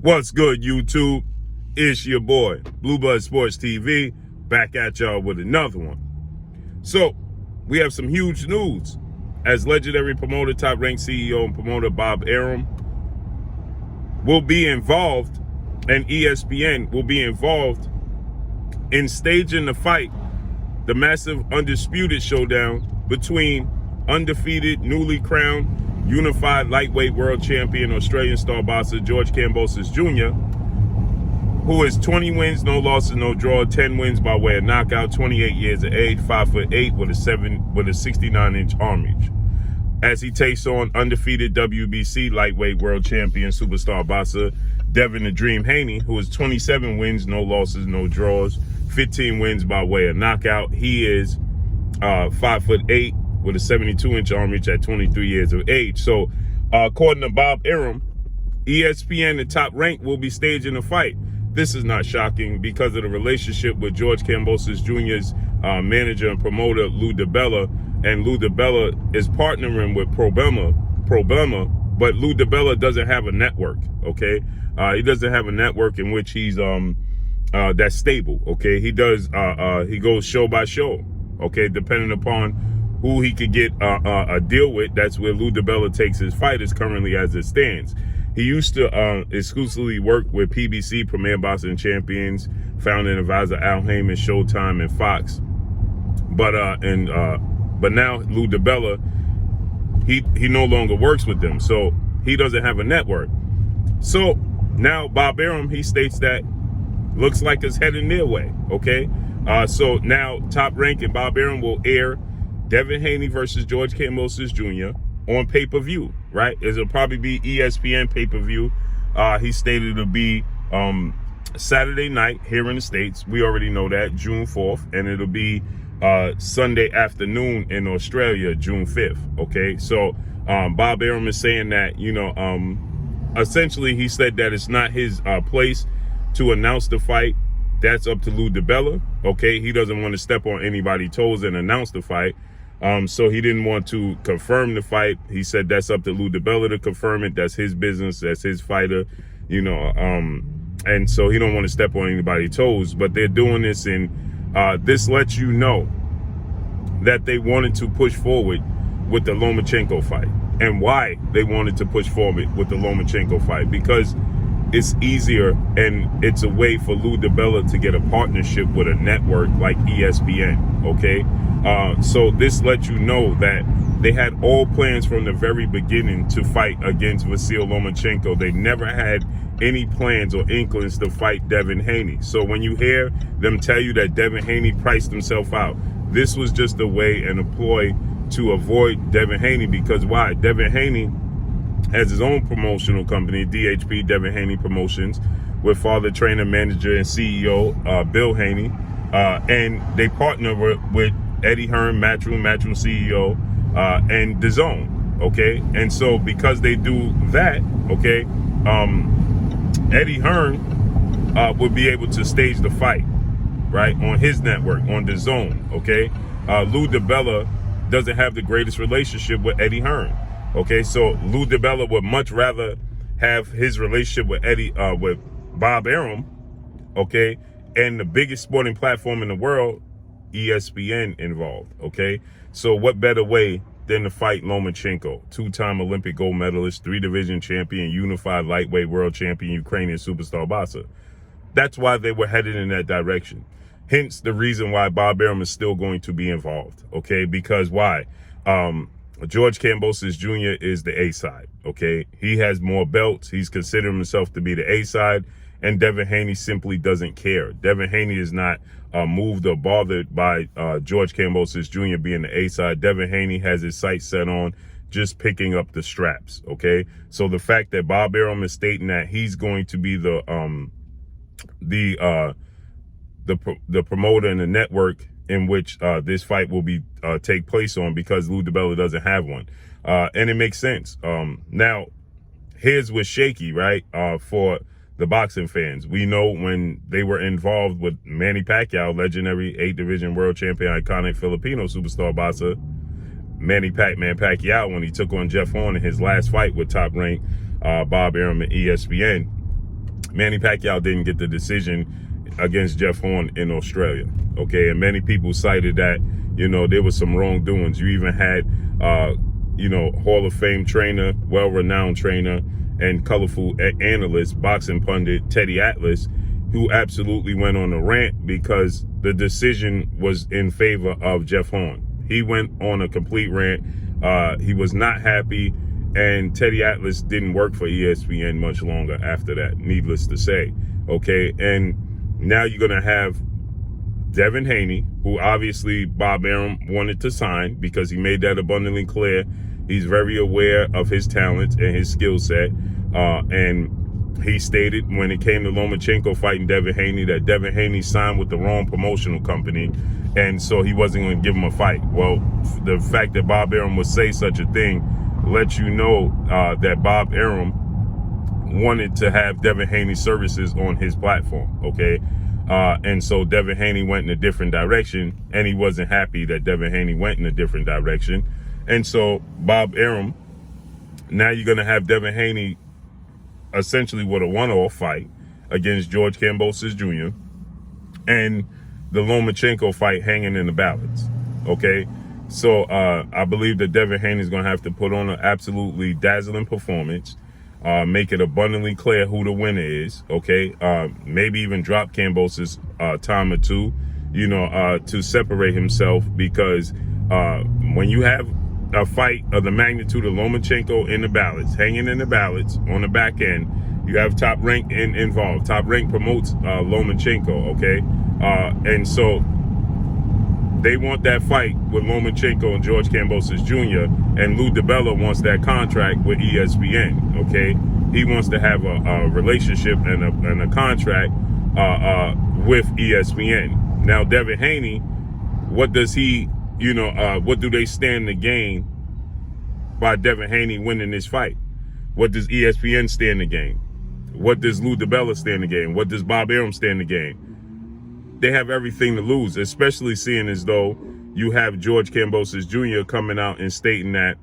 What's good, YouTube? It's your boy, Blueblood Sports TV, back at y'all with another one. So, we have some huge news. As legendary promoter, top-ranked CEO and promoter Bob Arum will be involved, and ESPN will be involved in staging the fight, the massive Undisputed showdown between undefeated, newly crowned, unified lightweight world champion Australian star boxer George Kambosos Jr., who is 20 wins, no losses, no draw, 10 wins by way of knockout, 28 years of age, 5'8" with a 69-inch arm reach, as he takes on undefeated WBC lightweight world champion superstar boxer Devin "The Dream" Haney, who is 27 wins, no losses, no draws, 15 wins by way of knockout. He is 5'8" with a 72-inch arm reach at 23 years of age. So, according to Bob Arum, ESPN, the top rank, will be staging a fight. This is not shocking because of the relationship with George Kambosos Jr.'s manager and promoter, Lou DIBELLA. And Lou DIBELLA is partnering with Problema, but Lou DIBELLA doesn't have a network, okay? He doesn't have a network in which he's that's stable, okay? He does he goes show by show, okay, depending upon who he could get a deal with. That's where Lou DIBELLA takes his fighters currently as it stands. He used to exclusively work with PBC, Premier Boxing Champions, founding advisor Al Heyman, Showtime, and Fox. But now Lou DIBELLA, he no longer works with them, so he doesn't have a network. So now Bob Arum, he states that looks like it's heading their way, okay? So now Top Rank and Bob Arum will air Devin Haney versus George Kambosos Jr. on pay-per-view, right? It'll probably be ESPN pay-per-view. He stated it'll be Saturday night here in the States. We already know that, June 4th. And it'll be Sunday afternoon in Australia, June 5th, okay? So Bob Arum is saying that, you know, essentially he said that it's not his place to announce the fight. That's up to Lou DIBELLA, okay? He doesn't want to step on anybody's toes and announce the fight. So he didn't want to confirm the fight. He said that's up to Lou DIBELLA to confirm it. That's his business. That's his fighter, you know. And so he don't want to step on anybody's toes. But they're doing this, and this lets you know that they wanted to push forward with the Lomachenko fight. And why they wanted to push forward with the Lomachenko fight, because it's easier and it's a way for Lou DIBELLA to get a partnership with a network like ESPN, okay? So this lets you know that they had all plans from the very beginning to fight against Vasyl Lomachenko. They never had any plans or inklings to fight Devin Haney. So when you hear them tell you that Devin Haney priced himself out, this was just a way and a ploy to avoid Devin Haney. Because why? Devin Haney has his own promotional company, DHP, Devin Haney Promotions, with father, trainer, manager, and CEO Bill Haney. And they partner with Eddie Hearn, Matchroom CEO, and DAZN, okay? And so because they do that, okay, Eddie Hearn would be able to stage the fight, right, on his network, on DAZN, okay? Lou DIBELLA doesn't have the greatest relationship with Eddie Hearn, okay? So Lou DIBELLA would much rather have his relationship with Bob Arum, okay, and the biggest sporting platform in the world, ESPN, involved, okay? So what better way than to fight Lomachenko, two-time Olympic gold medalist, 3-division champion, unified lightweight world champion, Ukrainian superstar boxer. That's why they were headed in that direction. Hence the reason why Bob Arum is still going to be involved, okay? Because why? George Kambosos Jr. is the A side, okay? He has more belts. He's considering himself to be the A side, and Devin Haney simply doesn't care. Devin Haney is not moved or bothered by George Kambosos Jr. being the A side. Devin Haney has his sights set on just picking up the straps, okay? So the fact that Bob Arum is stating that he's going to be the promoter and the network in which this fight will be take place on, because Lou DIBELLA doesn't have one, and it makes sense. Now, here's what's shaky, right? For the boxing fans, we know when they were involved with Manny Pacquiao, legendary 8-division world champion, iconic Filipino superstar boxer Manny Pacquiao, when he took on Jeff Horn in his last fight with Top Rank Bob Arum and ESPN. Manny Pacquiao didn't get the decision against Jeff Horn in Australia. Okay, and many people cited that, you know, there was some wrongdoings. You even had, you know, Hall of Fame trainer, well-renowned trainer, and colorful analyst, boxing pundit Teddy Atlas, who absolutely went on a rant because the decision was in favor of Jeff Horn. He went on a complete rant. He was not happy, and Teddy Atlas didn't work for ESPN much longer after that, needless to say. Okay, and now you're going to have Devin Haney, who obviously Bob Arum wanted to sign because he made that abundantly clear. He's very aware of his talents and his skill set. And he stated when it came to Lomachenko fighting Devin Haney that Devin Haney signed with the wrong promotional company, and so he wasn't going to give him a fight. Well, the fact that Bob Arum would say such a thing lets you know that Bob Arum wanted to have Devin Haney's services on his platform, okay? And so Devin Haney went in a different direction, and he wasn't happy that Devin Haney went in a different direction. And so Bob Arum, now you're going to have Devin Haney essentially with a one-off fight against George Kambosos Jr. and the Lomachenko fight hanging in the balance, okay? So I believe that Devin Haney is going to have to put on an absolutely dazzling performance, make it abundantly clear who the winner is, okay? Maybe even drop Kambosos time or two, you know, to separate himself, because when you have a fight of the magnitude of Lomachenko in the balance, hanging in the balance on the back end, you have Top Rank involved. Top Rank promotes Lomachenko, okay? And so they want that fight with Lomachenko and George Kambosos Jr., and Lou DiBella wants that contract with ESPN, okay? He wants to have a relationship and a contract with ESPN. Now, Devin Haney, what does he, you know, what do they stand to gain by Devin Haney winning this fight? What does ESPN stand to gain? What does Lou DiBella stand to gain? What does Bob Arum stand to gain? They have everything to lose, especially seeing as though you have George Kambosos Jr. coming out and stating that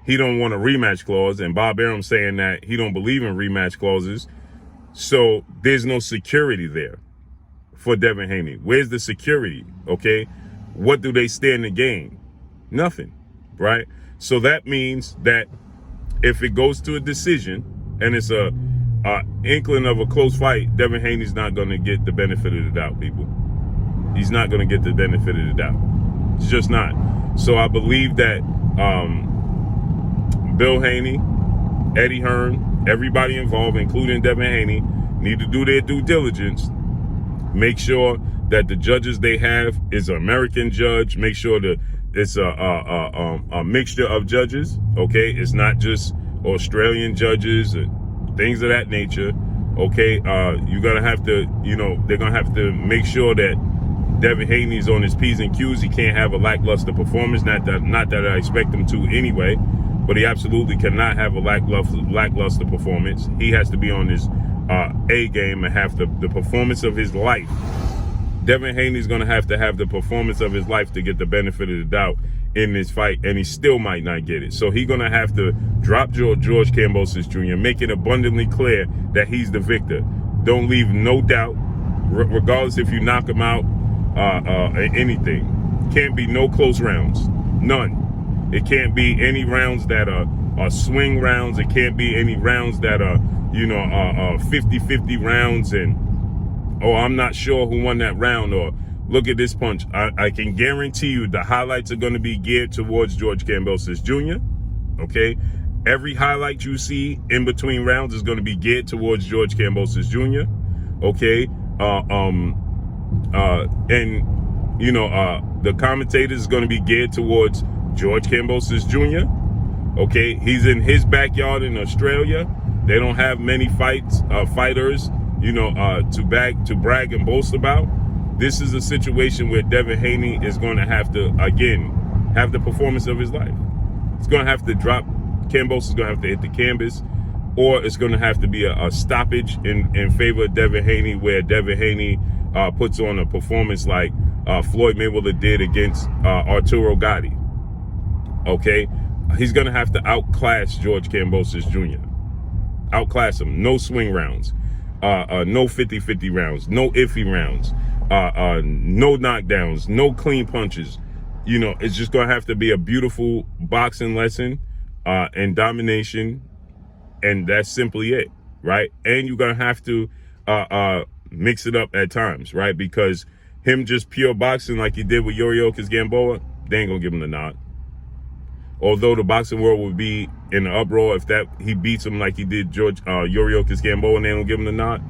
he don't want a rematch clause, and Bob Arum saying that he don't believe in rematch clauses. So there's no security there for Devin Haney. Where's the security? Okay, what do they stand to gain? Nothing, right? So that means that if it goes to a decision and it's a inkling of a close fight, Devin Haney's not going to get the benefit of the doubt, people. He's not going to get the benefit of the doubt. It's just not. So I believe that Bill Haney, Eddie Hearn, everybody involved, including Devin Haney, need to do their due diligence. Make sure that the judges they have is an American judge. Make sure that it's a mixture of judges, okay? It's not just Australian judges and things of that nature, okay? You're going to have to, you know, they're going to have to make sure that Devin Haney's on his P's and Q's. He can't have a lackluster performance, not that I expect him to anyway, but he absolutely cannot have a lackluster performance. He has to be on his A game and have the performance of his life. Devin Haney's going to have the performance of his life to get the benefit of the doubt in this fight, and he still might not get it. So he's going to have to drop George Kambosos Jr., make it abundantly clear that he's the victor. Don't leave no doubt, regardless if you knock him out, anything. Can't be no close rounds. None. It can't be any rounds that are swing rounds. It can't be any rounds that are, you know, 50-50 rounds and, oh, I'm not sure who won that round, or look at this punch. I can guarantee you the highlights are going to be geared towards George Kambosos Jr., okay? Every highlight you see in between rounds is going to be geared towards George Kambosos Jr., okay? And, you know, the commentators is going to be geared towards George Kambosos Jr., okay? He's in his backyard in Australia. They don't have many fighters, you know, to brag and boast about. This is a situation where Devin Haney is going to have to, again, have the performance of his life. It's going to have to drop. Kambosos is going to have to hit the canvas, or it's going to have to be a stoppage in favor of Devin Haney, where Devin Haney puts on a performance like Floyd Mayweather did against Arturo Gatti. Okay? He's going to have to outclass George Kambosos Jr. Outclass him. No swing rounds. No 50-50 rounds. No iffy rounds. No knockdowns. No clean punches. You know, it's just going to have to be a beautiful boxing lesson and domination. And that's simply it, right? And you're going to have to mix it up at times, right? Because him just pure boxing like he did with Yuriorkis Gamboa, they ain't going to give him the nod. Although the boxing world would be in an uproar if that he beats him like he did Yuriorkis Gamboa and they don't give him the nod,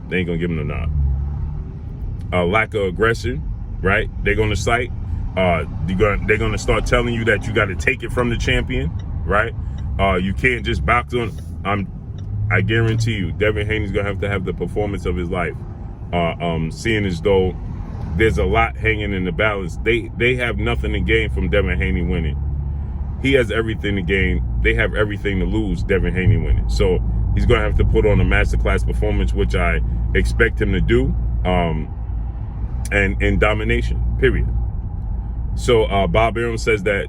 they ain't going to give him the nod. Lack of aggression, right? They're going to cite. They're going to start telling you that you got to take it from the champion, right? You can't just box on. I guarantee you, Devin Haney's going to have the performance of his life. Seeing as though there's a lot hanging in the balance. They have nothing to gain from Devin Haney winning. He has everything to gain. They have everything to lose, Devin Haney winning. So he's going to have to put on a masterclass performance, which I expect him to do, and in domination, period. So Bob Arum says that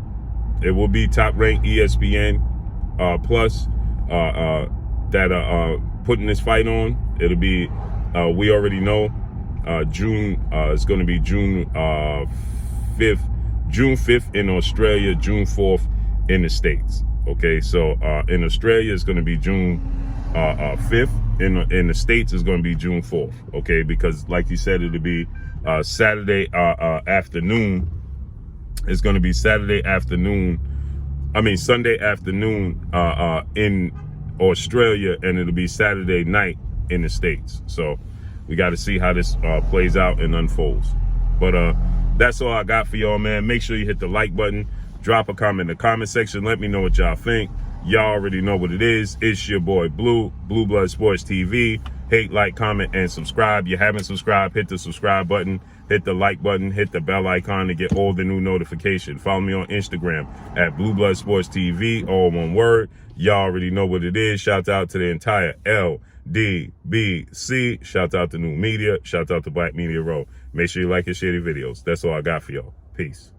it will be top-ranked ESPN Plus that are putting this fight on. It'll be, we already know, June, it's going to be June 5th in Australia, June 4th in the States. Okay, so in Australia, it's going to be June 5th. In the States, it's going to be June 4th. Okay, because like you said, it'll be Saturday afternoon. It's going to be Sunday afternoon in Australia, and it'll be Saturday night in the States. So we got to see how this plays out and unfolds. But that's all I got for y'all, man. Make sure you hit the like button. Drop a comment in the comment section. Let me know what y'all think. Y'all already know what it is. It's your boy Blue Blood Sports TV. Hate, like, comment, and subscribe. You haven't subscribed, hit the subscribe button. Hit the like button. Hit the bell icon to get all the new notifications. Follow me on Instagram at Blue Blood Sports TV, all one word. Y'all already know what it is. Shout out to the entire LDBC. Shout out to New Media. Shout out to Black Media Row. Make sure you like and share the videos. That's all I got for y'all. Peace.